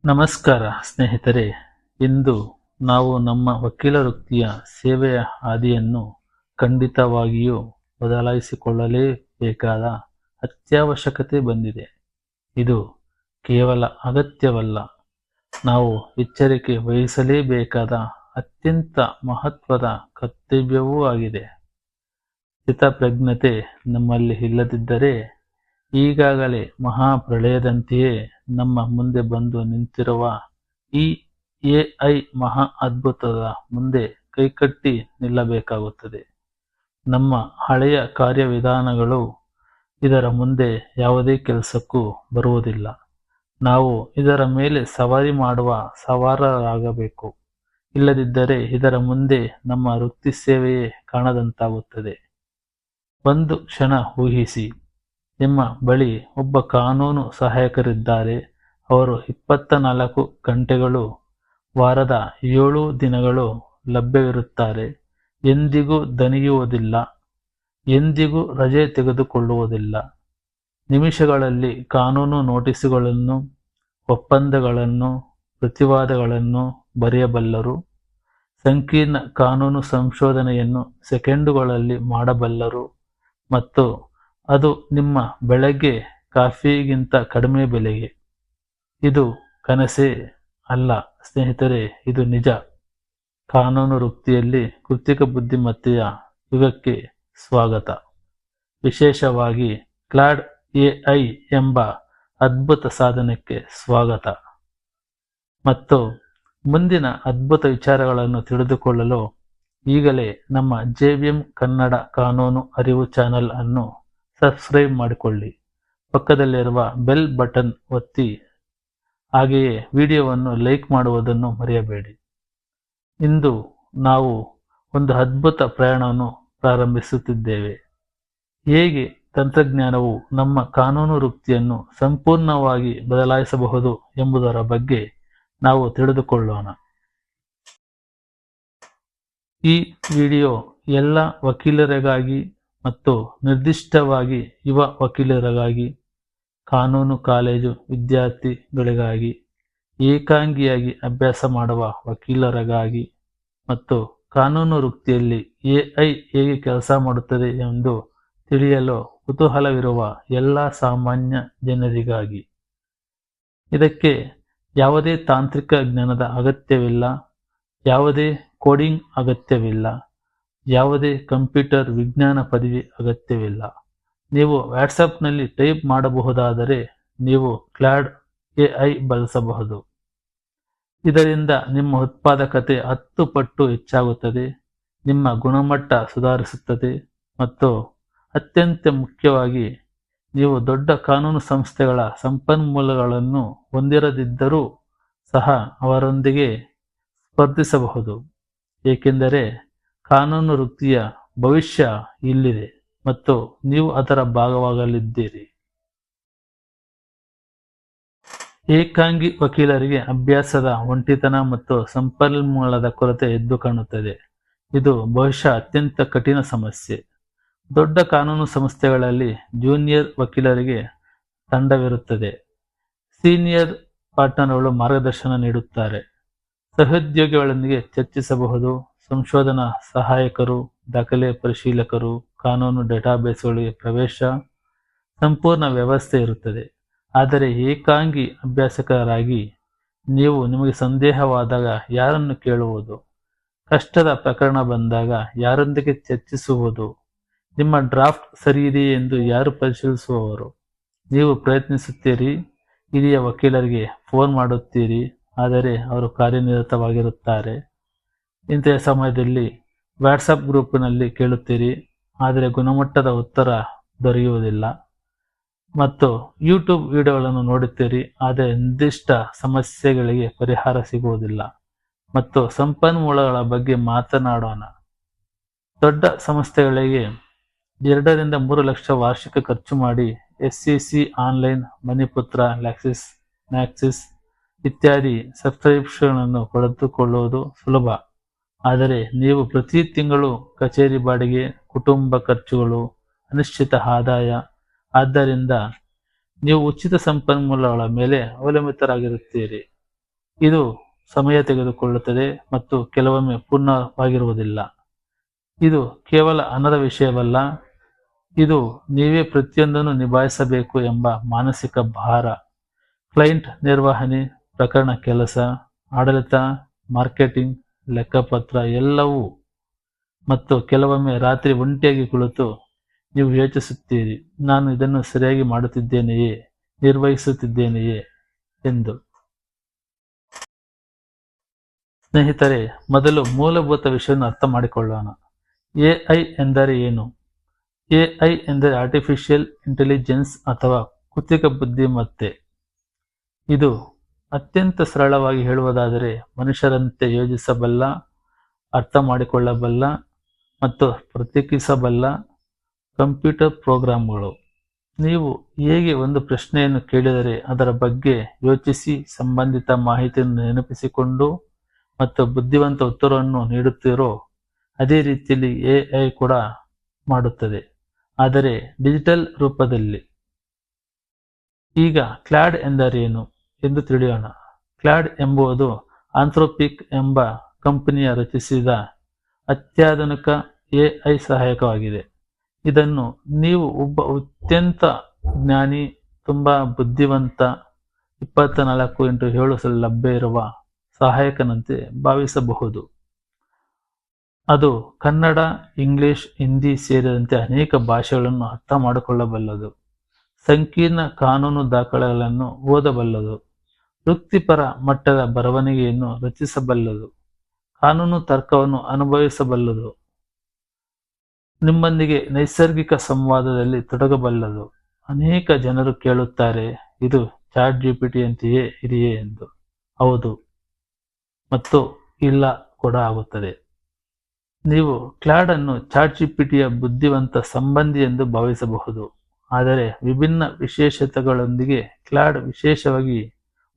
ನಮಸ್ಕಾರ ಸ್ನೇಹಿತರೆ. ಇಂದು ನಾವು ನಮ್ಮ ವಕೀಲ ವೃತ್ತಿಯ ಸೇವೆಯ ಹಾದಿಯನ್ನು ಖಂಡಿತವಾಗಿಯೂ ಬದಲಾಯಿಸಿಕೊಳ್ಳಲೇಬೇಕಾದ ಅತ್ಯವಶ್ಯಕತೆ ಬಂದಿದೆ. ಇದು ಕೇವಲ ಅಗತ್ಯವಲ್ಲ, ನಾವು ಎಚ್ಚರಿಕೆ ವಹಿಸಲೇಬೇಕಾದ ಅತ್ಯಂತ ಮಹತ್ವದ ಕರ್ತವ್ಯವೂ ಆಗಿದೆ. ಸ್ಥಿತಪ್ರಜ್ಞತೆ ನಮ್ಮಲ್ಲಿ ಇಲ್ಲದಿದ್ದರೆ ಈಗಾಗಲೇ ಮಹಾಪ್ರಳಯದಂತೆಯೇ ನಮ್ಮ ಮುಂದೆ ಬಂದು ನಿಂತಿರುವ ಈ ಎಐ ಮಹಾ ಅದ್ಭುತದ ಮುಂದೆ ಕೈಕಟ್ಟಿ ನಿಲ್ಲಬೇಕಾಗುತ್ತದೆ. ನಮ್ಮ ಹಳೆಯ ಕಾರ್ಯವಿಧಾನಗಳು ಇದರ ಮುಂದೆ ಯಾವುದೇ ಕೆಲಸಕ್ಕೂ ಬರುವುದಿಲ್ಲ. ನಾವು ಇದರ ಮೇಲೆ ಸವಾರಿ ಮಾಡುವ ಸವಾರರಾಗಬೇಕು. ಇಲ್ಲದಿದ್ದರೆ ಇದರ ಮುಂದೆ ನಮ್ಮ ವೃತ್ತಿ ಸೇವೆಯೇ ಕಾಣದಂತಾಗುತ್ತದೆ. ಒಂದು ಕ್ಷಣ ಊಹಿಸಿ, ನಿಮ್ಮ ಬಳಿ ಒಬ್ಬ ಕಾನೂನು ಸಹಾಯಕರಿದ್ದಾರೆ. ಅವರು 24 ಗಂಟೆಗಳು ವಾರದ 7 ದಿನಗಳು ಲಭ್ಯವಿರುತ್ತಾರೆ. ಎಂದಿಗೂ ದಣಿಯುವುದಿಲ್ಲ, ಎಂದಿಗೂ ರಜೆ ತೆಗೆದುಕೊಳ್ಳುವುದಿಲ್ಲ. ನಿಮಿಷಗಳಲ್ಲಿ ಕಾನೂನು ನೋಟಿಸುಗಳನ್ನು, ಒಪ್ಪಂದಗಳನ್ನು, ಪ್ರತಿವಾದಗಳನ್ನು ಬರೆಯಬಲ್ಲರು. ಸಂಕೀರ್ಣ ಕಾನೂನು ಸಂಶೋಧನೆಯನ್ನು ಸೆಕೆಂಡುಗಳಲ್ಲಿ ಮಾಡಬಲ್ಲರು, ಮತ್ತು ಅದು ನಿಮ್ಮ ಬೆಳಗ್ಗೆ ಕಾಫಿಗಿಂತ ಕಡಿಮೆ ಬೆಲೆಗೆ. ಇದು ಕನಸೇ ಅಲ್ಲ ಸ್ನೇಹಿತರೆ, ಇದು ನಿಜ. ಕಾನೂನು ವೃತ್ತಿಯಲ್ಲಿ ಕೃತಿಕ ಬುದ್ಧಿಮತ್ತೆಯ ಯುಗಕ್ಕೆ ಸ್ವಾಗತ. ವಿಶೇಷವಾಗಿ ಕ್ಲಾಡ್ ಎಐ ಎಂಬ ಅದ್ಭುತ ಸಾಧನಕ್ಕೆ ಸ್ವಾಗತ. ಮತ್ತು ಮುಂದಿನ ಅದ್ಭುತ ವಿಚಾರಗಳನ್ನು ತಿಳಿದುಕೊಳ್ಳಲು ಈಗಲೇ ನಮ್ಮ JVM ಕನ್ನಡ ಕಾನೂನು ಅರಿವು ಚಾನೆಲ್ ಅನ್ನು ಸಬ್ಸ್ಕ್ರೈಬ್ ಮಾಡಿಕೊಳ್ಳಿ. ಪಕ್ಕದಲ್ಲಿರುವ ಬೆಲ್ ಬಟನ್ ಒತ್ತಿ, ಹಾಗೆಯೇ ವಿಡಿಯೋವನ್ನು ಲೈಕ್ ಮಾಡುವುದನ್ನು ಮರೆಯಬೇಡಿ. ಇಂದು ನಾವು ಒಂದು ಅದ್ಭುತ ಪ್ರಯಾಣವನ್ನು ಪ್ರಾರಂಭಿಸುತ್ತಿದ್ದೇವೆ. ಹೇಗೆ ತಂತ್ರಜ್ಞಾನವು ನಮ್ಮ ಕಾನೂನು ವೃತ್ತಿಯನ್ನು ಸಂಪೂರ್ಣವಾಗಿ ಬದಲಾಯಿಸಬಹುದು ಎಂಬುದರ ಬಗ್ಗೆ ನಾವು ತಿಳಿದುಕೊಳ್ಳೋಣ. ಈ ವಿಡಿಯೋ ಎಲ್ಲ ವಕೀಲರಿಗಾಗಿ ಮತ್ತು ನಿರ್ದಿಷ್ಟವಾಗಿ ಯುವ ವಕೀಲರಿಗಾಗಿ, ಕಾನೂನು ಕಾಲೇಜು ವಿದ್ಯಾರ್ಥಿಗಳಿಗಾಗಿ, ಏಕಾಂಗಿಯಾಗಿ ಅಭ್ಯಾಸ ಮಾಡುವ ವಕೀಲರಿಗಾಗಿ ಮತ್ತು ಕಾನೂನು ವೃತ್ತಿಯಲ್ಲಿ ಎಐ ಹೇಗೆ ಕೆಲಸ ಮಾಡುತ್ತದೆ ಎಂದು ತಿಳಿಯಲು ಕುತೂಹಲವಿರುವ ಎಲ್ಲ ಸಾಮಾನ್ಯ ಜನರಿಗಾಗಿ. ಇದಕ್ಕೆ ಯಾವುದೇ ತಾಂತ್ರಿಕ ಜ್ಞಾನದ ಅಗತ್ಯವಿಲ್ಲ, ಯಾವುದೇ ಕೋಡಿಂಗ್ ಅಗತ್ಯವಿಲ್ಲ, ಯಾವುದೇ ಕಂಪ್ಯೂಟರ್ ವಿಜ್ಞಾನ ಪದವಿ ಅಗತ್ಯವಿಲ್ಲ. ನೀವು ವಾಟ್ಸಪ್ನಲ್ಲಿ ಟೈಪ್ ಮಾಡಬಹುದಾದರೆ ನೀವು ಕ್ಲಾಡ್ ಎಐ ಬಳಸಬಹುದು. ಇದರಿಂದ ನಿಮ್ಮ ಉತ್ಪಾದಕತೆ 10 ಪಟ್ಟು ಹೆಚ್ಚಾಗುತ್ತದೆ, ನಿಮ್ಮ ಗುಣಮಟ್ಟ ಸುಧಾರಿಸುತ್ತದೆ, ಮತ್ತು ಅತ್ಯಂತ ಮುಖ್ಯವಾಗಿ ನೀವು ದೊಡ್ಡ ಕಾನೂನು ಸಂಸ್ಥೆಗಳ ಸಂಪನ್ಮೂಲಗಳನ್ನು ಹೊಂದಿರದಿದ್ದರೂ ಸಹ ಅವರೊಂದಿಗೆ ಸ್ಪರ್ಧಿಸಬಹುದು. ಏಕೆಂದರೆ ಕಾನೂನು ವೃತ್ತಿಯ ಭವಿಷ್ಯ ಇಲ್ಲಿದೆ ಮತ್ತು ನೀವು ಅದರ ಭಾಗವಾಗಲಿದ್ದೀರಿ. ಏಕಾಂಗಿ ವಕೀಲರಿಗೆ ಅಭ್ಯಾಸದ ಒಂಟಿತನ ಮತ್ತು ಸಂಪನ್ಮೂಲದ ಕೊರತೆ ಎದ್ದು ಕಾಣುತ್ತದೆ. ಇದು ಬಹುಶಃ ಅತ್ಯಂತ ಕಠಿಣ ಸಮಸ್ಯೆ. ದೊಡ್ಡ ಕಾನೂನು ಸಂಸ್ಥೆಗಳಲ್ಲಿ ಜೂನಿಯರ್ ವಕೀಲರಿಗೆ ತಂಡವಿರುತ್ತದೆ. ಸೀನಿಯರ್ ಪಾರ್ಟ್ನರ್ಗಳು ಮಾರ್ಗದರ್ಶನ ನೀಡುತ್ತಾರೆ, ಸಹೋದ್ಯೋಗಿಗಳೊಂದಿಗೆ ಚರ್ಚಿಸಬಹುದು. ಸಂಶೋಧನಾ ಸಹಾಯಕರು, ದಾಖಲೆ ಪರಿಶೀಲಕರು, ಕಾನೂನು ಡೇಟಾಬೇಸ್ಗಳಿಗೆ ಪ್ರವೇಶ, ಸಂಪೂರ್ಣ ವ್ಯವಸ್ಥೆ ಇರುತ್ತದೆ. ಆದರೆ ಏಕಾಂಗಿ ಅಭ್ಯಾಸಕರಾಗಿ ನೀವು ನಿಮಗೆ ಸಂದೇಹವಾದಾಗ ಯಾರನ್ನು ಕೇಳುವುದು, ಕಷ್ಟದ ಪ್ರಕರಣ ಬಂದಾಗ ಯಾರೊಂದಿಗೆ ಚರ್ಚಿಸುವುದು, ನಿಮ್ಮ ಡ್ರಾಫ್ಟ್ ಸರಿಯಿದೆಯೇ ಎಂದು ಯಾರು ಪರಿಶೀಲಿಸುವವರು? ನೀವು ಪ್ರಯತ್ನಿಸುತ್ತೀರಿ, ಹಿರಿಯ ವಕೀಲರಿಗೆ ಫೋನ್ ಮಾಡುತ್ತೀರಿ, ಆದರೆ ಅವರು ಕಾರ್ಯನಿರತವಾಗಿರುತ್ತಾರೆ. ಇಂತಹ ಸಮಯದಲ್ಲಿ ವಾಟ್ಸಪ್ ಗ್ರೂಪಿನಲ್ಲಿ ಕೇಳುತ್ತೀರಿ, ಆದರೆ ಗುಣಮಟ್ಟದ ಉತ್ತರ ದೊರೆಯುವುದಿಲ್ಲ. ಮತ್ತು ಯೂಟ್ಯೂಬ್ ವಿಡಿಯೋಗಳನ್ನು ನೋಡುತ್ತೀರಿ, ಆದರೆ ನಿರ್ದಿಷ್ಟ ಸಮಸ್ಯೆಗಳಿಗೆ ಪರಿಹಾರ ಸಿಗುವುದಿಲ್ಲ. ಮತ್ತು ಸಂಪನ್ಮೂಲಗಳ ಬಗ್ಗೆ ಮಾತನಾಡೋಣ. ದೊಡ್ಡ ಸಂಸ್ಥೆಗಳಿಗೆ 2 ರಿಂದ 3 ಲಕ್ಷ ವಾರ್ಷಿಕ ಖರ್ಚು ಮಾಡಿ SCC ಆನ್ಲೈನ್, ಮಣಿಪುತ್ರ, ಮ್ಯಾಕ್ಸಿಸ್ ಇತ್ಯಾದಿ ಸಬ್ಸ್ಕ್ರಿಪ್ಷನ್ ಅನ್ನು ಪಡೆದುಕೊಳ್ಳುವುದು ಸುಲಭ. ಆದರೆ ನೀವು ಪ್ರತಿ ತಿಂಗಳು ಕಚೇರಿ ಬಾಡಿಗೆ, ಕುಟುಂಬ ಖರ್ಚುಗಳು, ಅನಿಶ್ಚಿತ ಆದಾಯ, ಆದ್ದರಿಂದ ನೀವು ಉಚಿತ ಸಂಪನ್ಮೂಲಗಳ ಮೇಲೆ ಅವಲಂಬಿತರಾಗಿರುತ್ತೀರಿ. ಇದು ಸಮಯ ತೆಗೆದುಕೊಳ್ಳುತ್ತದೆ ಮತ್ತು ಕೆಲವೊಮ್ಮೆ ಪೂರ್ಣವಾಗಿರುವುದಿಲ್ಲ. ಇದು ಕೇವಲ ಹಣದ ವಿಷಯವಲ್ಲ, ಇದು ನೀವೇ ಪ್ರತಿಯೊಂದನ್ನು ನಿಭಾಯಿಸಬೇಕು ಎಂಬ ಮಾನಸಿಕ ಭಾರ. ಕ್ಲೈಂಟ್ ನಿರ್ವಹಣೆ, ಪ್ರಕರಣ ಕೆಲಸ, ಆಡಳಿತ, ಮಾರ್ಕೆಟಿಂಗ್, ಲೆಕ್ಕಪತ್ರ ಎಲ್ಲವೂ. ಮತ್ತು ಕೆಲವೊಮ್ಮೆ ರಾತ್ರಿ ಒಂಟಿಯಾಗಿ ಕುಳಿತು ನೀವು ಯೋಚಿಸುತ್ತೀರಿ, ನಾನು ಇದನ್ನು ಸರಿಯಾಗಿ ಮಾಡುತ್ತಿದ್ದೇನೆಯೇ, ನಿರ್ವಹಿಸುತ್ತಿದ್ದೇನೆಯೇ ಎಂದು. ಸ್ನೇಹಿತರೆ, ಮೊದಲು ಮೂಲಭೂತ ವಿಷಯವನ್ನು ಅರ್ಥ ಮಾಡಿಕೊಳ್ಳೋಣ. ಎಐ ಎಂದರೆ ಏನು? ಎಐ ಎಂದರೆ ಆರ್ಟಿಫಿಷಿಯಲ್ ಇಂಟೆಲಿಜೆನ್ಸ್ ಅಥವಾ ಕೃತಕ ಬುದ್ಧಿಮತ್ತೆ. ಇದು ಅತ್ಯಂತ ಸರಳವಾಗಿ ಹೇಳುವುದಾದರೆ ಮನುಷ್ಯರಂತೆ ಯೋಚಿಸಬಲ್ಲ, ಅರ್ಥ ಮಾಡಿಕೊಳ್ಳಬಲ್ಲ ಮತ್ತು ಪ್ರತ್ಯೇಕಿಸಬಲ್ಲ ಕಂಪ್ಯೂಟರ್ ಪ್ರೋಗ್ರಾಂಗಳು. ನೀವು ಹೇಗೆ ಒಂದು ಪ್ರಶ್ನೆಯನ್ನು ಕೇಳಿದರೆ ಅದರ ಬಗ್ಗೆ ಯೋಚಿಸಿ ಸಂಬಂಧಿತ ಮಾಹಿತಿಯನ್ನು ನೆನಪಿಸಿಕೊಂಡು ಮತ್ತು ಬುದ್ಧಿವಂತ ಉತ್ತರವನ್ನು ನೀಡುತ್ತೀರೋ ಅದೇ ರೀತಿಯಲ್ಲಿ ಎಐ ಕೂಡ ಮಾಡುತ್ತದೆ, ಆದರೆ ಡಿಜಿಟಲ್ ರೂಪದಲ್ಲಿ. ಈಗ ಕ್ಲಾಡ್ ಎಂದರೇನು ಎಂದು ತಿಳಿಯೋಣ. ಕ್ಲಾಡ್ ಎಂಬುದು ಆಂಥ್ರೋಪಿಕ್ ಎಂಬ ಕಂಪನಿಯ ರಚಿಸಿದ ಅತ್ಯಾಧುನಿಕ ಎಐ ಸಹಾಯಕವಾಗಿದೆ. ಇದನ್ನು ನೀವು ಒಬ್ಬ ಅತ್ಯಂತ ಜ್ಞಾನಿ, ತುಂಬಾ ಬುದ್ಧಿವಂತ, 24x7 ಲಭ್ಯ ಇರುವ ಸಹಾಯಕನಂತೆ ಭಾವಿಸಬಹುದು. ಅದು ಕನ್ನಡ, ಇಂಗ್ಲಿಷ್, ಹಿಂದಿ ಸೇರಿದಂತೆ ಅನೇಕ ಭಾಷೆಗಳನ್ನು ಅರ್ಥ ಮಾಡಿಕೊಳ್ಳಬಲ್ಲದು, ಸಂಕೀರ್ಣ ಕಾನೂನು ದಾಖಲೆಗಳನ್ನು ಓದಬಲ್ಲದು, ವೃತ್ತಿಪರ ಮಟ್ಟದ ಬರವಣಿಗೆಯನ್ನು ರಚಿಸಬಲ್ಲದು, ಕಾನೂನು ತರ್ಕವನ್ನು ಅನುಭವಿಸಬಲ್ಲದು, ನಿಮ್ಮೊಂದಿಗೆ ನೈಸರ್ಗಿಕ ಸಂವಾದದಲ್ಲಿ ತೊಡಗಬಲ್ಲದು. ಅನೇಕ ಜನರು ಕೇಳುತ್ತಾರೆ, ಇದು ಚಾಟ್ ಜಿಪಿಟಿಯಂತೆಯೇ ಇದೆಯೇ ಎಂದು. ಹೌದು ಮತ್ತು ಇಲ್ಲ ಕೂಡ ಆಗುತ್ತದೆ. ನೀವು ಕ್ಲಾಡ್ ಅನ್ನು ಚಾಟ್ ಜಿಪಿಟಿಯ ಬುದ್ಧಿವಂತ ಸಂಬಂಧಿ ಎಂದು ಭಾವಿಸಬಹುದು, ಆದರೆ ವಿಭಿನ್ನ ವಿಶೇಷತೆಗಳೊಂದಿಗೆ. ಕ್ಲಾಡ್ ವಿಶೇಷವಾಗಿ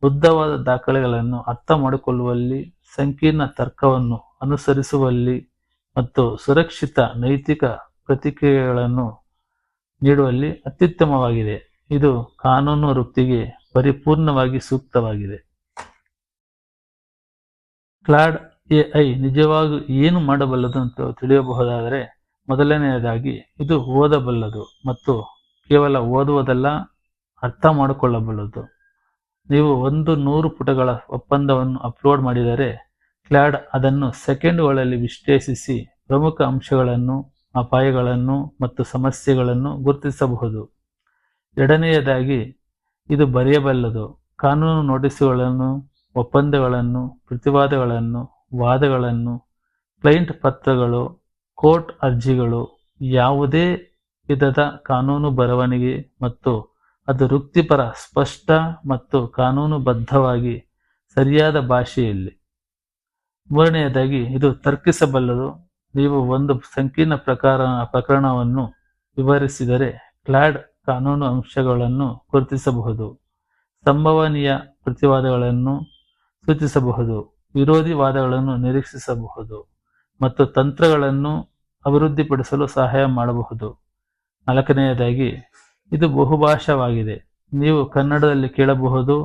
ಉದ್ದವಾದ ದಾಖಲೆಗಳನ್ನು ಅರ್ಥ ಮಾಡಿಕೊಳ್ಳುವಲ್ಲಿ, ಸಂಕೀರ್ಣ ತರ್ಕವನ್ನು ಅನುಸರಿಸುವಲ್ಲಿ ಮತ್ತು ಸುರಕ್ಷಿತ ನೈತಿಕ ಪ್ರತಿಕ್ರಿಯೆಗಳನ್ನು ನೀಡುವಲ್ಲಿ ಅತ್ಯುತ್ತಮವಾಗಿದೆ. ಇದು ಕಾನೂನು ವೃತ್ತಿಗೆ ಪರಿಪೂರ್ಣವಾಗಿ ಸೂಕ್ತವಾಗಿದೆ. ಕ್ಲಾಡ್ ಎಐ ನಿಜವಾಗಿ ಏನು ಮಾಡಬಲ್ಲದು ಅಂತ ತಿಳಿಯಬಹುದಾದರೆ, ಮೊದಲನೆಯದಾಗಿ ಇದು ಓದಬಲ್ಲದು ಮತ್ತು ಕೇವಲ ಓದುವುದಲ್ಲ, ಅರ್ಥ ಮಾಡಿಕೊಳ್ಳಬಲ್ಲದು. ನೀವು 100 ಪುಟಗಳ ಒಪ್ಪಂದವನ್ನು ಅಪ್ಲೋಡ್ ಮಾಡಿದರೆ ಕ್ಲಾಡ್ ಅದನ್ನು ಸೆಕೆಂಡುಗಳಲ್ಲಿ ವಿಶ್ಲೇಷಿಸಿ ಪ್ರಮುಖ ಅಂಶಗಳನ್ನು, ಅಪಾಯಗಳನ್ನು ಮತ್ತು ಸಮಸ್ಯೆಗಳನ್ನು ಗುರುತಿಸಬಹುದು. ಎರಡನೆಯದಾಗಿ ಇದು ಬರೆಯಬಲ್ಲದು. ಕಾನೂನು ನೋಟಿಸ್ಗಳನ್ನು, ಒಪ್ಪಂದಗಳನ್ನು, ಪ್ರತಿವಾದಗಳನ್ನು, ವಾದಗಳನ್ನು, ಕ್ಲೈಂಟ್ ಪತ್ರಗಳು, ಕೋರ್ಟ್ ಅರ್ಜಿಗಳು, ಯಾವುದೇ ವಿಧದ ಕಾನೂನು ಬರವಣಿಗೆ, ಮತ್ತು ಅದು ವೃತ್ತಿಪರ, ಸ್ಪಷ್ಟ ಮತ್ತು ಕಾನೂನುಬದ್ಧವಾಗಿ ಸರಿಯಾದ ಭಾಷೆಯಲ್ಲಿ. ಮೂರನೆಯದಾಗಿ ಇದು ತರ್ಕಿಸಬಲ್ಲದು. ನೀವು ಒಂದು ಸಂಕೀರ್ಣ ಪ್ರಕರಣವನ್ನು ವಿವರಿಸಿದರೆ ಕ್ಲಾಡ್ ಕಾನೂನು ಅಂಶಗಳನ್ನು ಗುರುತಿಸಬಹುದು, ಸಂಭವನೀಯ ಪ್ರತಿವಾದಗಳನ್ನು ಸೂಚಿಸಬಹುದು, ವಿರೋಧಿ ವಾದಗಳನ್ನು ನಿರೀಕ್ಷಿಸಬಹುದು ಮತ್ತು ತಂತ್ರಗಳನ್ನು ಅಭಿವೃದ್ಧಿಪಡಿಸಲು ಸಹಾಯ ಮಾಡಬಹುದು. ನಾಲ್ಕನೆಯದಾಗಿ ಇದು ಬಹುಭಾಷಾವಾಗಿದೆ. ನೀವು ಕನ್ನಡದಲ್ಲಿ ಕೇಳಬಹುದು,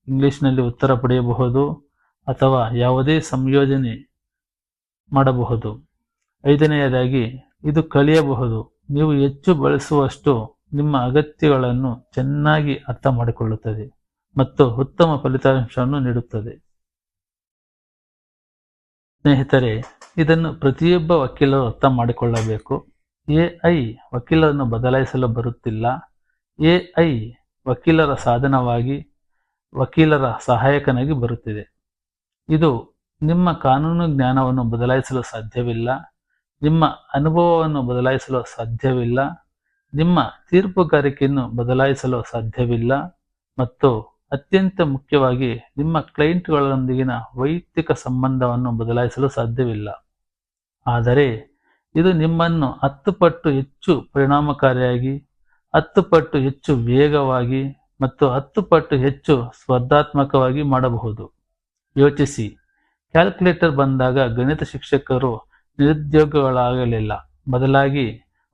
ಇಂಗ್ಲಿಷ್ನಲ್ಲಿ ಉತ್ತರ ಪಡೆಯಬಹುದು ಅಥವಾ ಯಾವುದೇ ಸಂಯೋಜನೆ ಮಾಡಬಹುದು. ಐದನೆಯದಾಗಿ ಇದು ಕಲಿಯಬಹುದು. ನೀವು ಹೆಚ್ಚು ಬಳಸುವಷ್ಟು ನಿಮ್ಮ ಅಗತ್ಯಗಳನ್ನು ಚೆನ್ನಾಗಿ ಅರ್ಥ ಮಾಡಿಕೊಳ್ಳುತ್ತದೆ ಮತ್ತು ಉತ್ತಮ ಫಲಿತಾಂಶವನ್ನು ನೀಡುತ್ತದೆ. ಸ್ನೇಹಿತರೆ, ಇದನ್ನು ಪ್ರತಿಯೊಬ್ಬ ವಕೀಲರು ಅರ್ಥ ಮಾಡಿಕೊಳ್ಳಬೇಕು. ಎಐ ವಕೀಲರನ್ನು ಬದಲಾಯಿಸಲು ಬರುತ್ತಿಲ್ಲ. ಎಐ ವಕೀಲರ ಸಾಧನವಾಗಿ, ವಕೀಲರ ಸಹಾಯಕನಾಗಿ ಬರುತ್ತಿದೆ. ಇದು ನಿಮ್ಮ ಕಾನೂನು ಜ್ಞಾನವನ್ನು ಬದಲಾಯಿಸಲು ಸಾಧ್ಯವಿಲ್ಲ, ನಿಮ್ಮ ಅನುಭವವನ್ನು ಬದಲಾಯಿಸಲು ಸಾಧ್ಯವಿಲ್ಲ, ನಿಮ್ಮ ತೀರ್ಪುಗಾರಿಕೆಯನ್ನು ಬದಲಾಯಿಸಲು ಸಾಧ್ಯವಿಲ್ಲ ಮತ್ತು ಅತ್ಯಂತ ಮುಖ್ಯವಾಗಿ ನಿಮ್ಮ ಕ್ಲೈಂಟ್ಗಳೊಂದಿಗಿನ ವೈಯಕ್ತಿಕ ಸಂಬಂಧವನ್ನು ಬದಲಾಯಿಸಲು ಸಾಧ್ಯವಿಲ್ಲ. ಆದರೆ ಇದು ನಿಮ್ಮನ್ನು 10 ಪಟ್ಟು ಹೆಚ್ಚು ಪರಿಣಾಮಕಾರಿಯಾಗಿ, 10 ಪಟ್ಟು ಹೆಚ್ಚು ವೇಗವಾಗಿ ಮತ್ತು 10 ಪಟ್ಟು ಹೆಚ್ಚು ಸ್ಪರ್ಧಾತ್ಮಕವಾಗಿ ಮಾಡಬಹುದು. ಯೋಚಿಸಿ, ಕ್ಯಾಲ್ಕುಲೇಟರ್ ಬಂದಾಗ ಗಣಿತ ಶಿಕ್ಷಕರು ನಿರುದ್ಯೋಗಿಗಳಾಗಲಿಲ್ಲ, ಬದಲಾಗಿ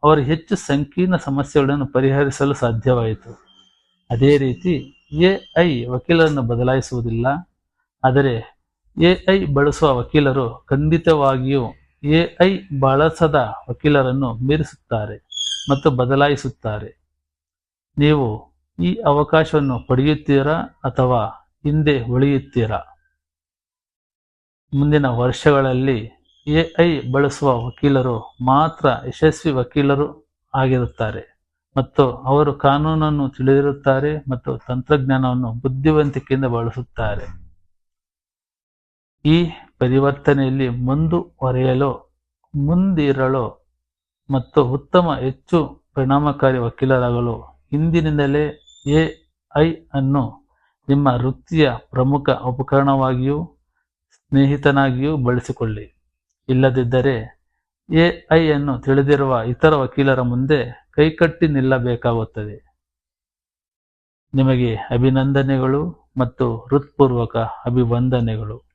ಅವರು ಹೆಚ್ಚು ಸಂಕೀರ್ಣ ಸಮಸ್ಯೆಗಳನ್ನು ಪರಿಹರಿಸಲು ಸಾಧ್ಯವಾಯಿತು. ಅದೇ ರೀತಿ ಎಐ ವಕೀಲರನ್ನು ಬದಲಾಯಿಸುವುದಿಲ್ಲ, ಆದರೆ ಎಐ ಬಳಸುವ ವಕೀಲರು ಖಂಡಿತವಾಗಿಯೂ ಎಐ ಬಳಸದ ವಕೀಲರನ್ನು ಮೀರಿಸುತ್ತಾರೆ ಮತ್ತು ಬದಲಾಯಿಸುತ್ತಾರೆ. ನೀವು ಈ ಅವಕಾಶವನ್ನು ಪಡೆಯುತ್ತೀರಾ ಅಥವಾ ಹಿಂದೆ ಉಳಿಯುತ್ತೀರಾ? ಮುಂದಿನ ವರ್ಷಗಳಲ್ಲಿ ಎಐ ಬಳಸುವ ವಕೀಲರು ಮಾತ್ರ ಯಶಸ್ವಿ ವಕೀಲರು ಆಗಿರುತ್ತಾರೆ ಮತ್ತು ಅವರು ಕಾನೂನನ್ನು ತಿಳಿದಿರುತ್ತಾರೆ ಮತ್ತು ತಂತ್ರಜ್ಞಾನವನ್ನು ಬುದ್ಧಿವಂತಿಕೆಯಿಂದ ಬಳಸುತ್ತಾರೆ. ಈ ಪರಿವರ್ತನೆಯಲ್ಲಿ ಮುಂದಿರಲು ಮತ್ತು ಉತ್ತಮ ಹೆಚ್ಚು ಪರಿಣಾಮಕಾರಿ ವಕೀಲರಾಗಲು ಇಂದಿನಿಂದಲೇ ಎಐ ಅನ್ನು ನಿಮ್ಮ ವೃತ್ತಿಯ ಪ್ರಮುಖ ಉಪಕರಣವಾಗಿಯೂ ಸ್ನೇಹಿತನಾಗಿಯೂ ಬಳಸಿಕೊಳ್ಳಿ. ಇಲ್ಲದಿದ್ದರೆ ಎಐ ಅನ್ನು ತಿಳಿದಿರುವ ಇತರ ವಕೀಲರ ಮುಂದೆ ಕೈಕಟ್ಟಿ ನಿಲ್ಲಬೇಕಾಗುತ್ತದೆ. ನಿಮಗೆ ಅಭಿನಂದನೆಗಳು ಮತ್ತು ಹೃತ್ಪೂರ್ವಕ ಅಭಿವಂದನೆಗಳು.